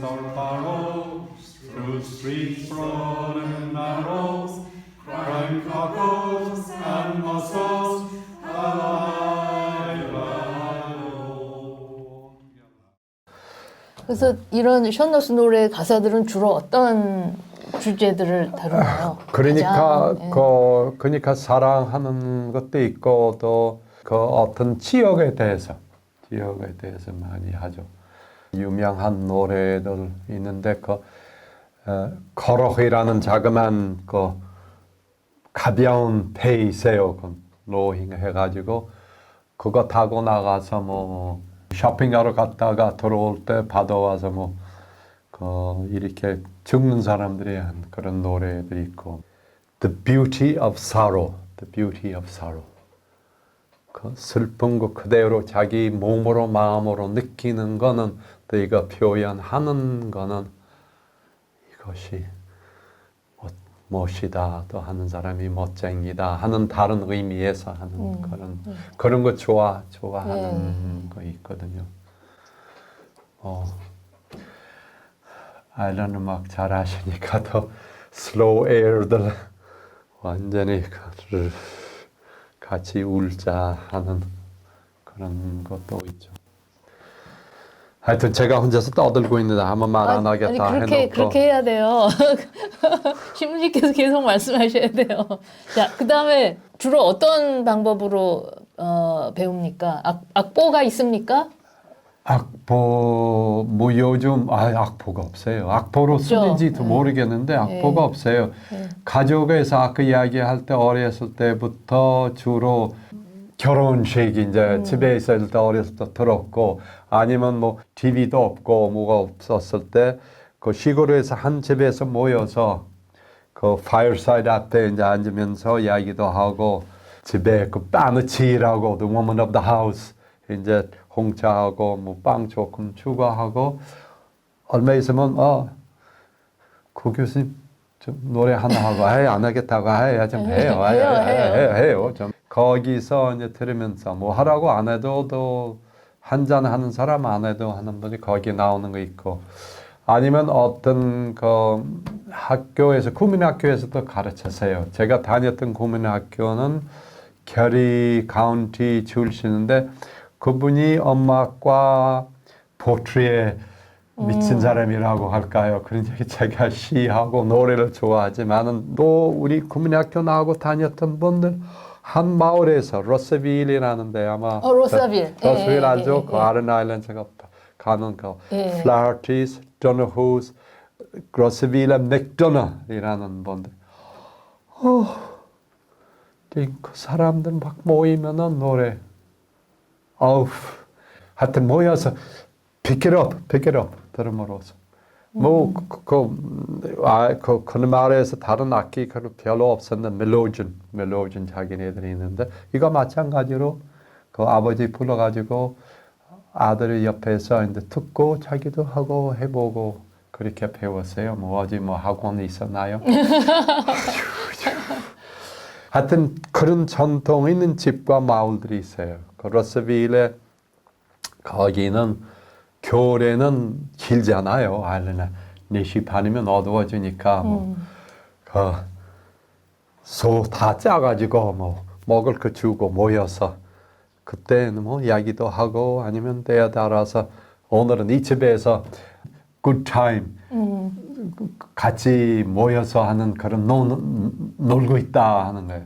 or barrows, through streets broad and narrow, crying cockles and mussels, alive, alive. 그래서 이런 션더스 노래 가사들은 주로 어떤 주제들을 다루나요? 그러니까 가장, 예. 그러니까 사랑하는 것도 있고 또 그 어떤 지역에 대해서 많이 하죠. 유명한 노래들 있는데 거럭이라는 자그만 가벼운 배 있어요. 로잉 해가지고 그거 타고 나가서 뭐 쇼핑하러 갔다가 들어올 때 바다 와서 이렇게 죽는 사람들이 한 그런 노래들이 있고 The Beauty of Sorrow, The Beauty of Sorrow. 그 슬픈 거 그대로 자기 몸으로 마음으로 느끼는 거는 또 이거 표현하는 거는 이것이 멋이다 또 하는 사람이 멋쟁이다 하는 다른 의미에서 하는 그런 거 좋아하는 거 있거든요. 아일랜드 음악 잘 아시니까 더 슬로우 에어들 완전히 같이 울자 하는 그런 것도 있죠. 하여튼 제가 혼자서 떠들고 있는데 한번 말 안 하겠다 아니, 그렇게 해야 돼요. 신부님께서 계속 말씀하셔야 돼요. 자, 그 다음에 주로 어떤 방법으로 배웁니까? 악보가 있습니까? 악보 뭐 요즘 악보가 없어요. 악보로 쓰는지도 모르겠는데 악보가 없어요. 가족에서 아까 이야기할 때 어렸을 때부터 주로 결혼식 이제 집에 있을 때 어렸을 때 들었고 아니면 뭐 TV도 없고 뭐가 없었을 때 그 시골에서 한 집에서 모여서 그 파이어사이드 앞에 이제 앉으면서 이야기도 하고 집에 그 바느질하고 The Woman of the House 이제 홍차하고 뭐 빵 조금 추가하고 얼마 있으면 그 교수님 좀 노래 하나 하고 안 하겠다고 좀 해요 좀 거기서 이제 들으면서 뭐 하라고 안 해도 또 한잔 하는 사람 안 해도 하는 분이 거기 나오는 거 있고 아니면 어떤 그 학교에서 국민학교에서도 가르쳤어요. 제가 다녔던 국민학교는 캐리 카운티 출신인데 그분이 음악과 포트리에 미친 사람이라고 할까요? 그러니까 제가 시하고 노래를 좋아하지만은 또 우리 국민학교 나오고 다녔던 분들 한 마을에서 러스빌이라는 데 아마 로스빌. 러스빌 알죠? 그 아른 아일랜드가 가는 거 플라티스, 도너후스, 러스빌의 맥도널이라는 분들. 그 사람들 막 모이면은 노래. 하여튼 모여서 pick it up 들음으로써 그 마을에서 다른 악기 별로 없었는데 멜로디언 자기네들이 있는데 이거 마찬가지로 그 아버지 불러가지고 아들이 옆에서 이제 듣고 자기도 하고 해보고 그렇게 배웠어요. 어디 학원이 있었나요? 하여튼 그런 전통 있는 집과 마을들이 있어요. 그 러스빌에 거기는 겨울에는 길잖아요. 아일랜드 4시 반이면 어두워지니까 소 다 짜가지고 먹을 거 주고 모여서 그때는 이야기도 하고 아니면 때에 따라서 오늘은 이 집에서 good time 같이 모여서 하는 그런 놀고 있다 하는 거예요.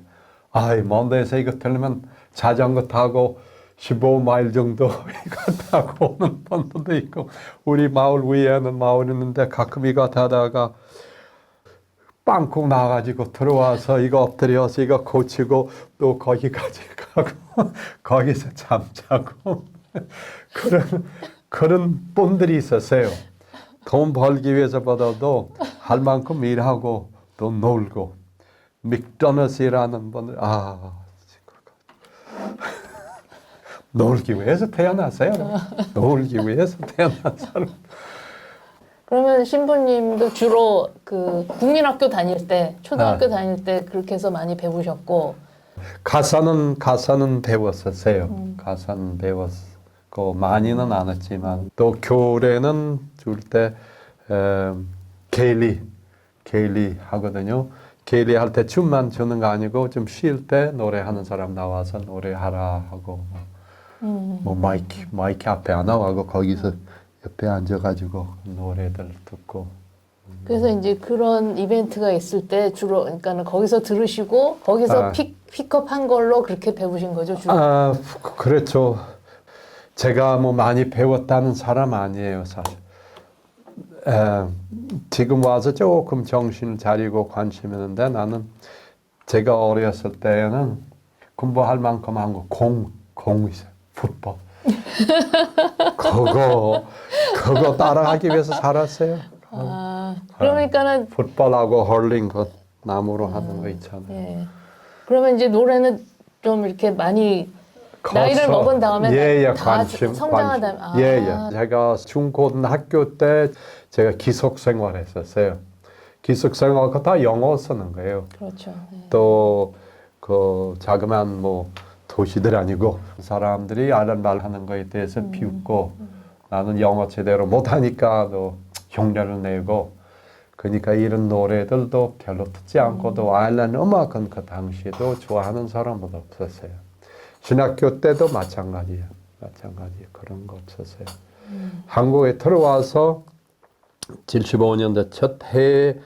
먼 데서 이거 들으면 자전거 타고 15마일 정도 이거 타고 오는 분들도 있고 우리 마을 위에는 마을 있는데 가끔 이거 타다가 빵꾸 나가지고 들어와서 이거 엎드려서 이거 고치고 또 거기까지 가고 거기서 잠자고 그런 분들이 있었어요. 돈 벌기 위해서보다도 할 만큼 일하고 또 놀고 맥도너스라는 분들 놀기 위해서 태어났어요. 놀기 위해서 태어난 사람. 그러면 신부님도 주로 그 국민학교 다닐 때, 초등학교 다닐 때 그렇게 해서 많이 배우셨고 가사는 배웠었어요. 가사는 배웠고 많이는 안 했지만 또 교회는 줄 때 게일리 하거든요. 게일리 할 때 춤만 추는 거 아니고 좀 쉴 때 노래하는 사람 나와서 노래하라 하고 뭐 마이크 앞에 안 나와고 거기서 옆에 앉아가지고 노래들 듣고. 그래서 이제 그런 이벤트가 있을 때 주로 그러니까는 거기서 들으시고 거기서 픽업한 걸로 그렇게 배우신 거죠, 주로? 그렇죠. 제가 뭐 많이 배웠다는 사람 아니에요, 사실. 지금 와서 조금 정신을 차리고 관심 있는데 나는 제가 어렸을 때에는 공부할 만큼 한 거 공 있어요. 풋볼. 그거 따라하기 위해서 살았어요. 그러니까는 풋볼하고 헐링 그 나무로 하는 거 있잖아요. 예. 그러면 이제 노래는 좀 이렇게 많이 나이를 먹은 다음에 다 성장하다. 제가 중고등학교 때 제가 기숙 생활했었어요. 기숙 생활가 다 영어 쓰는 거예요. 그렇죠. 예. 또 그 자그마한 뭐 도시들 아니고 사람들이 아는 말 하는 거에 대해서 비웃고 나는 영어 제대로 못하니까 또 흉내를 내고 그러니까 이런 노래들도 별로 듣지 않고도 아일랜드 음악은 그 당시에도 좋아하는 사람은 없었어요. 신학교 때도 마찬가지예요. 그런 거 없었어요. 한국에 들어와서 75년대 첫 해에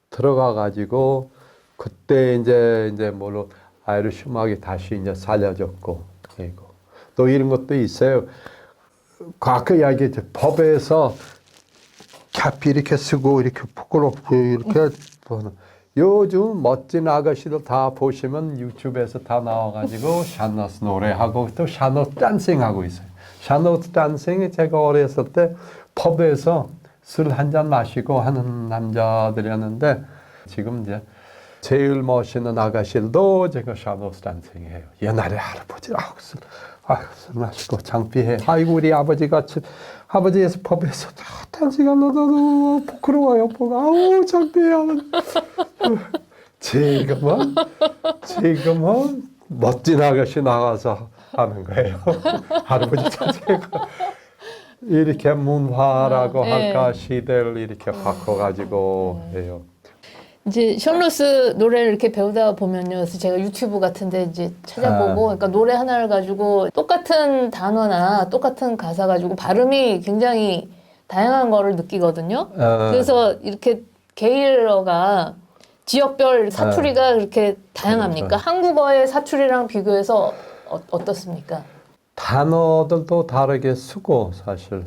들어가 가지고 그때 이제 뭐로 아이리시 음악이 다시 이제 살려졌고 그리고 또 이런 것도 있어요. 과거 이야기 법에서 캡 이렇게 쓰고 이렇게 부끄럽고 이렇게 보는 요즘 멋진 아가씨들 다 보시면 유튜브에서 다 나와가지고 샤너스 노래하고 또 샤너스 댄싱 하고 있어요. 샤너스 댄싱이 제가 어렸을 때 펍에서 술 한 잔 마시고 하는 남자들이었는데 지금 이제 제일 멋있는 아가씨들도 제가 샤너스 댄싱해요. 옛날에 할아버지 술 마시고 창피해. 아이고 우리 아버지에서 펍에서 댄싱하려고 부끄러워요. 보고 아우 창피해. 지금은 멋진 아가씨 나가서 하는 거예요. 할아버지 자체가 이렇게 문화라고 할까 시대를 이렇게 바꿔가지고 해요. 이제 션 로스 노래를 이렇게 배우다 보면요. 그래서 제가 유튜브 같은데 이제 찾아보고, 그러니까 노래 하나를 가지고 똑같은 단어나 똑같은 가사 가지고 발음이 굉장히 다양한 거를 느끼거든요. 그래서 이렇게 게일러가 지역별 사투리가 그렇게 다양합니까? 그렇죠. 한국어의 사투리랑 비교해서 어떻습니까? 단어들도 다르게 쓰고 사실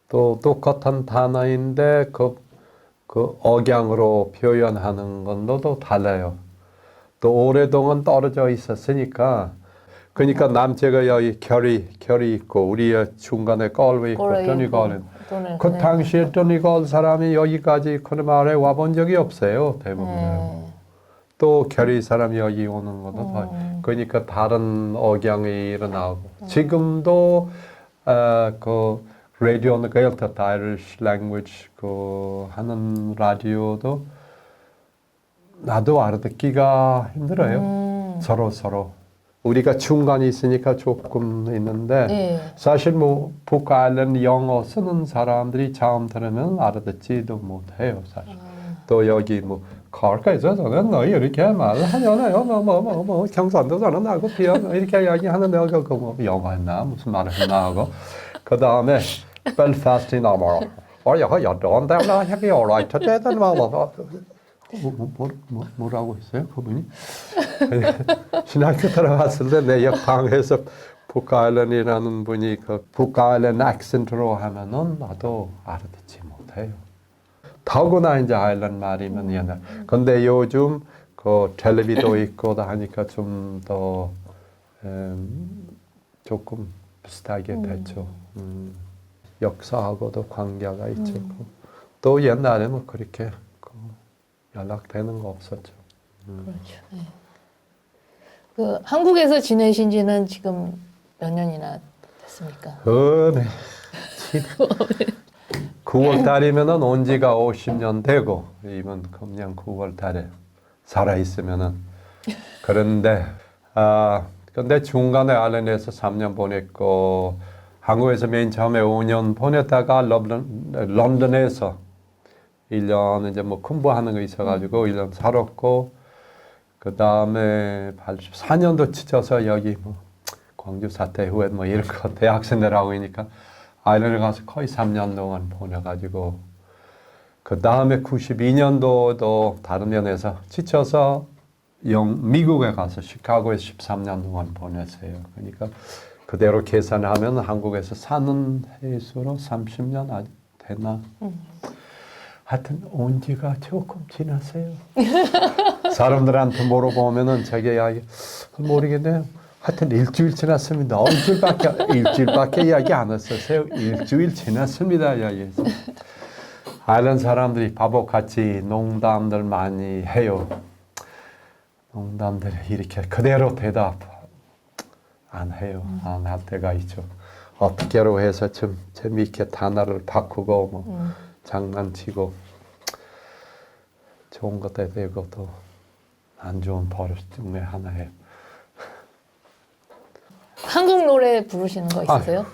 또 똑같은 단어인데 그 억양으로 표현하는 건도 달라요. 또 오랫동안 떨어져 있었으니까 그러니까 남자가 여기 결이 있고 우리의 중간에 걸이 있고 도니걸 그 당시에 도니걸 사람이 여기까지 그놈 아래 와본 적이 없어요. 대부분. 또 결이 사람이 여기 오는 것도 그러니까 다른 억양이 일어나고 지금도 그 라디오는 갤터 아이리시 랭귀지 그 하는 라디오도 나도 알아듣기가 힘들어요. 서로 우리가 중간에 있으니까 조금 있는데 사실 뭐 북아일랜드 영어 쓰는 사람들이 처음 들으면 알아듣지도 못해요 사실. 또 여기 뭐 가까이서는 너 이렇게 말하잖아요. 뭐 경상도서는 나고 피아노 이렇게 이야기하는데 그뭐 영어 했나 무슨 말을 했나 하고 그 다음에 벨파스트 나머 jag inte jag gör right det 뭐라고 했어요 그분이? 신학교 들어갔을 때 내 옆방에서 북아일랜드라는 분이 그 북아일랜드 액센트로 하면은 나도 알아듣지 못해요. 더구나 이제 아일랜드 말이면 옛날. 근데 요즘 그 텔레비도 있고 다 하니까 좀 더 조금 비슷하게 됐죠. 역사하고도 관계가 있죠. 또 옛날에 뭐 그렇게 연락되는 거 없었죠. 그렇죠. 네. 그 한국에서 지내신 지는 지금 몇 년이나 됐습니까? 네. 9월 달이면은 온 지가 50년 되고 이번 금년 9월 달에 살아 있으면은 그런데 근데 중간에 아일랜드에서 3년 보냈고 한국에서 맨 처음에 5년 보냈다가 런던에서 1년 이제 뭐 공부하는 거 있어가지고 1년 살았고 그 다음에 84년도 지쳐서 여기 뭐 광주 사태 후에 뭐 이런 거 대학생들하고 있으니까 아일랜드 가서 거의 3년 동안 보내가지고 그 다음에 92년도도 다른 면에서 지쳐서 미국에 가서 시카고에 13년 동안 보냈어요. 그러니까 그대로 계산하면 한국에서 사는 해수로 30년 아직 됐나? 하여튼 온 지가 조금 지났어요. 사람들한테 물어보면은 자기 이야기 모르겠네요. 하여튼 일주일 지났습니다. 일주일밖에 이야기 안 했었어요. 일주일 지났습니다. 이야기해서. 아일랜드 사람들이 바보같이 농담들 많이 해요. 농담들 이렇게 그대로 대답 안 해요. 안 할 때가 있죠. 어떻게로 해서 좀 재미있게 단어를 바꾸고 뭐 장난치고 좋은 것도 되고 또 안 좋은 버릇 중에 하나예요. 한국 노래 부르시는 거 있으세요?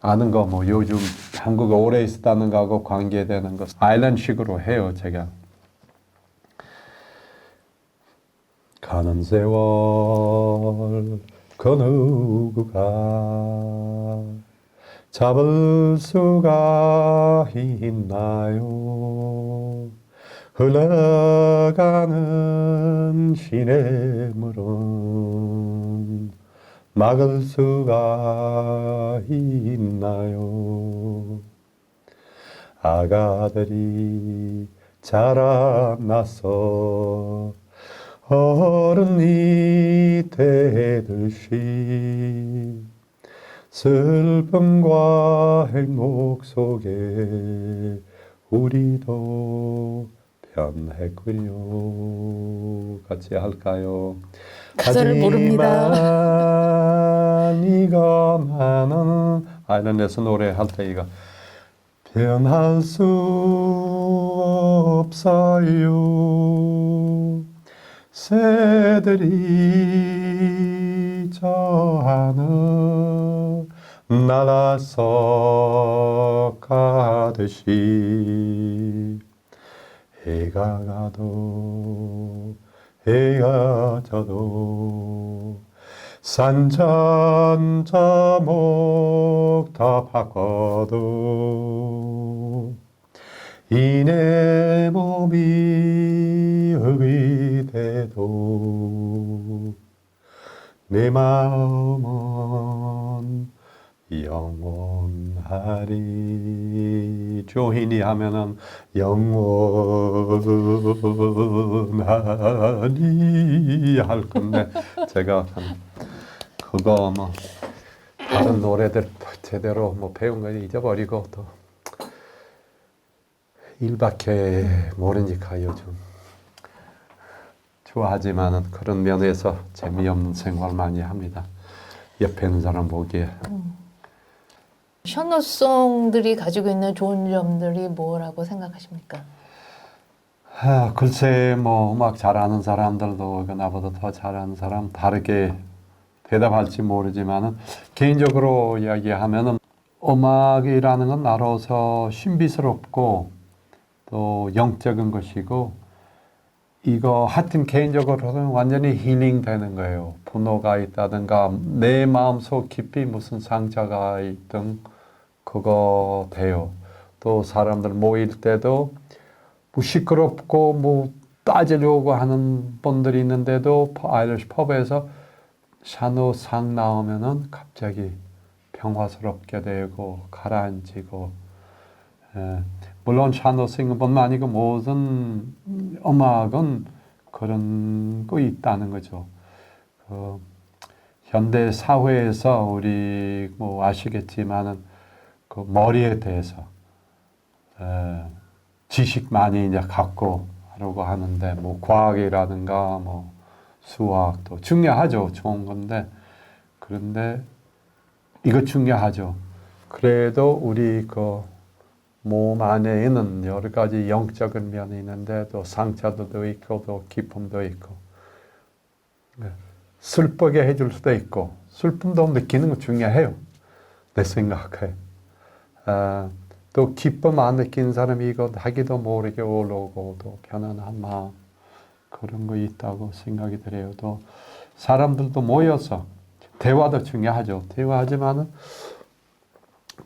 아는 거 뭐 요즘 한국에 오래 있었다는 거하고 관계되는 거 아일랜드식으로 해요 제가. 가는 세월 그 누구가 잡을 수가 있나요? 흘러가는 시냇물은 막을 수가 있나요? 아가들이 자라나서 어른이 되듯이 슬픔과 행복 속에 우리도 변했군요. 같이 할까요? 가사를 모릅니다. 하지만 이거만은 아일랜드에서 노래할 때 이거 변할 수 없어요. 새들이 저 하늘 날아서 가듯이 해가 가도 해가 져도 산천자목 다 바꿔도 이 내 몸이 흙이 돼도 내 마음은 영원하리. 조인이 하면은 영원하리 할 건데 제가 그거 뭐 다른 노래들 제대로 뭐 배운 거 잊어버리고 또 일밖에 모르니까 요즘 좋아하지만은 그런 면에서 재미없는 생활 많이 합니다. 옆에 있는 사람 보기에. 셔너송들이 가지고 있는 좋은 점들이 뭐라고 생각하십니까? 글쎄 뭐 음악 잘하는 사람들도 나보다 더 잘하는 사람 다르게 대답할지 모르지만은 개인적으로 이야기하면은 음악이라는 건 나로서 신비스럽고 또 영적인 것이고 이거 하여튼 개인적으로는 완전히 힐링 되는 거예요. 분노가 있다든가 내 마음속 깊이 무슨 상처가 있든 그거 돼요. 또 사람들 모일 때도 뭐 시끄럽고 뭐 따지려고 하는 분들이 있는데도 아이리시 펍에서 샤노상 나오면은 갑자기 평화스럽게 되고 가라앉히고 물론 샤노싱뿐만 아니고 모든 음악은 그런 거 있다는 거죠. 현대 사회에서 우리 뭐 아시겠지만은 그 머리에 대해서 지식 많이 이제 갖고 하려고 하는데 뭐 과학이라든가 뭐 수학도 중요하죠. 좋은 건데 그런데 이거 중요하죠. 그래도 우리 그 몸 안에는 여러 가지 영적인 면이 있는데 또 상처도 있고 또 기쁨도 있고 슬프게 해줄 수도 있고 슬픔도 느끼는 거 중요해요. 내 생각에. 또 기쁨 안 느낀 사람이 이거 하기도 모르게 올라오고 또 편안한 마음 그런 거 있다고 생각이 들어요. 또 사람들도 모여서 대화도 중요하죠. 대화하지만은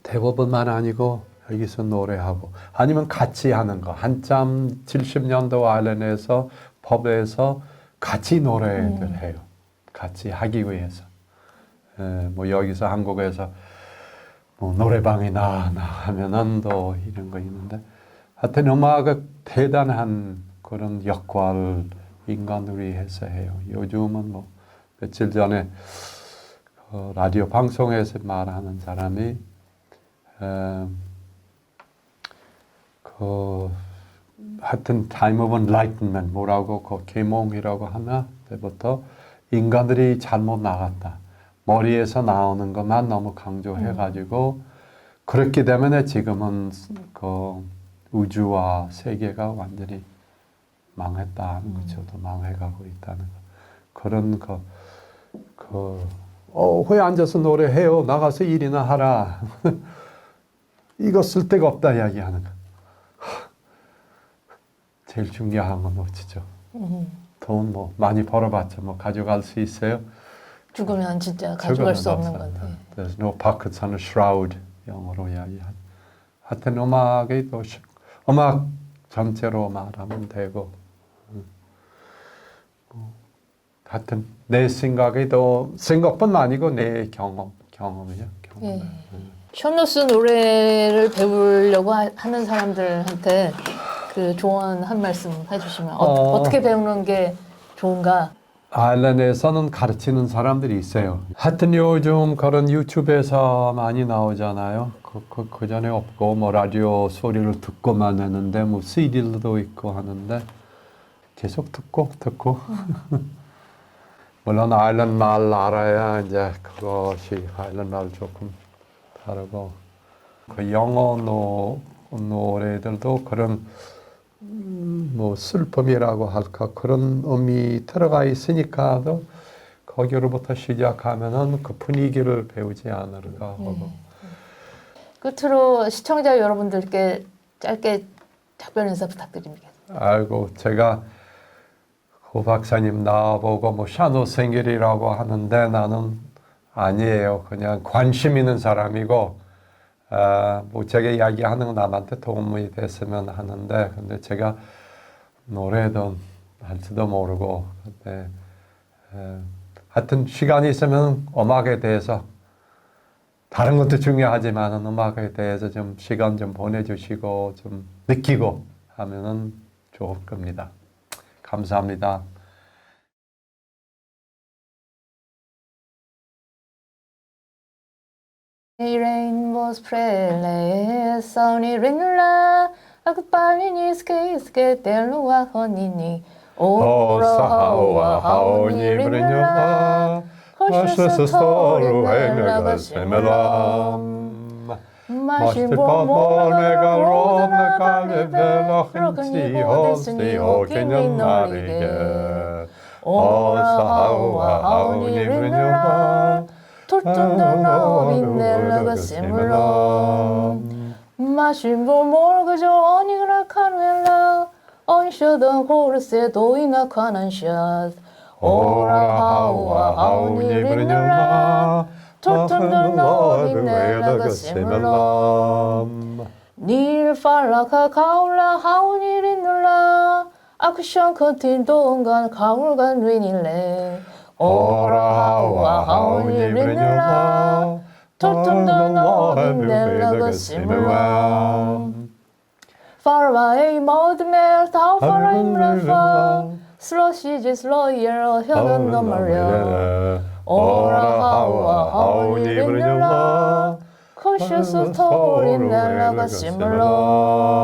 대화뿐만 아니고 여기서 노래하고 아니면 같이 하는 거. 한참 70년도 아일랜드에서 펍에서 같이 노래를 해요. 같이 하기 위해서. 뭐 여기서 한국에서 뭐 노래방에 나 하면은 또 이런 거 있는데 하여튼 음악은 대단한 그런 역할을 인간들이 해서 해요. 요즘은 뭐 며칠 전에 라디오 방송에서 말하는 사람이 하여튼 Time of Enlightenment 뭐라고 그 계몽이라고 하나 때부터 인간들이 잘못 나갔다. 머리에서 나오는 것만 너무 강조해가지고 그렇기 때문에 지금은 그 우주와 세계가 완전히 망했다는 거죠. 또 망해가고 있다는 거. 그런 왜 앉아서 노래해요? 나가서 일이나 하라. 이거 쓸 데가 없다 이야기하는 거. 제일 중요한 건 어찌죠? 돈 뭐 많이 벌어봤자 뭐 가져갈 수 있어요? 죽으면 진짜 가져갈 수 없는 건데. There's no pockets on a shroud. 영어로 이야기한. 하여튼 음악이 또 음악 전체로 말하면 되고. 하여튼 내 생각이 또 생각뿐만 아니고 내 경험이요. 예. 션 로스 노래를 배우려고 하는 사람들한테 그 조언 한 말씀 해주시면 어떻게 배우는 게 좋은가? 아일랜드에서는 가르치는 사람들이 있어요. 하여튼 요즘 그런 유튜브에서 많이 나오잖아요. 그 전에 없고 뭐 라디오 소리를 듣고만 했는데 뭐 CD도 있고 하는데 계속 듣고 물론 아일랜드 말 알아야 이제 그것이 아일랜드 말 조금 다르고 그 영어 노래들도 그런 뭐 슬픔이라고 할까 그런 의미 들어가 있으니까도 거기로부터 시작하면은 그 분위기를 배우지 않을까 하고. 끝으로 시청자 여러분들께 짧게 작별 인사 부탁드립니다. 아이고 제가 고 박사님 나보고 뭐 샤노 생길이라고 하는데 나는 아니에요. 그냥 관심 있는 사람이고 뭐 제가 이야기하는 건 남한테 도움이 됐으면 하는데 근데 제가 노래도 할지도 모르고 근데 하여튼 시간이 있으면 음악에 대해서 다른 것도 중요하지만 음악에 대해서 좀 시간 좀 보내주시고 좀 느끼고 하면은 좋을 겁니다. 감사합니다. Rainbows prele sunny rinula akpalini ske telua honini Osahawa haoni brinyoha Ashes toru henega semelam Mashtipa mega rom kale velachinti hosti o kenyan narige Osahawa haoni brinyoha tortundano vinnellaga simulom Mashimbo morgajo onigra canvella On shodan horse doina cananshas Ora hawa hauni rinula tortundano vinnellaga simulom Nir faraka kaula hauni rinula Akushan kontin dongan kaulgan rinile Ora hawa hauni rinula tortundano vinnellaga simulom Far away mode melt how far I'm rafa Slow she just lawyer 현은 너 말야 Ora hawa hauni rinula Cautious story 내려가 simulom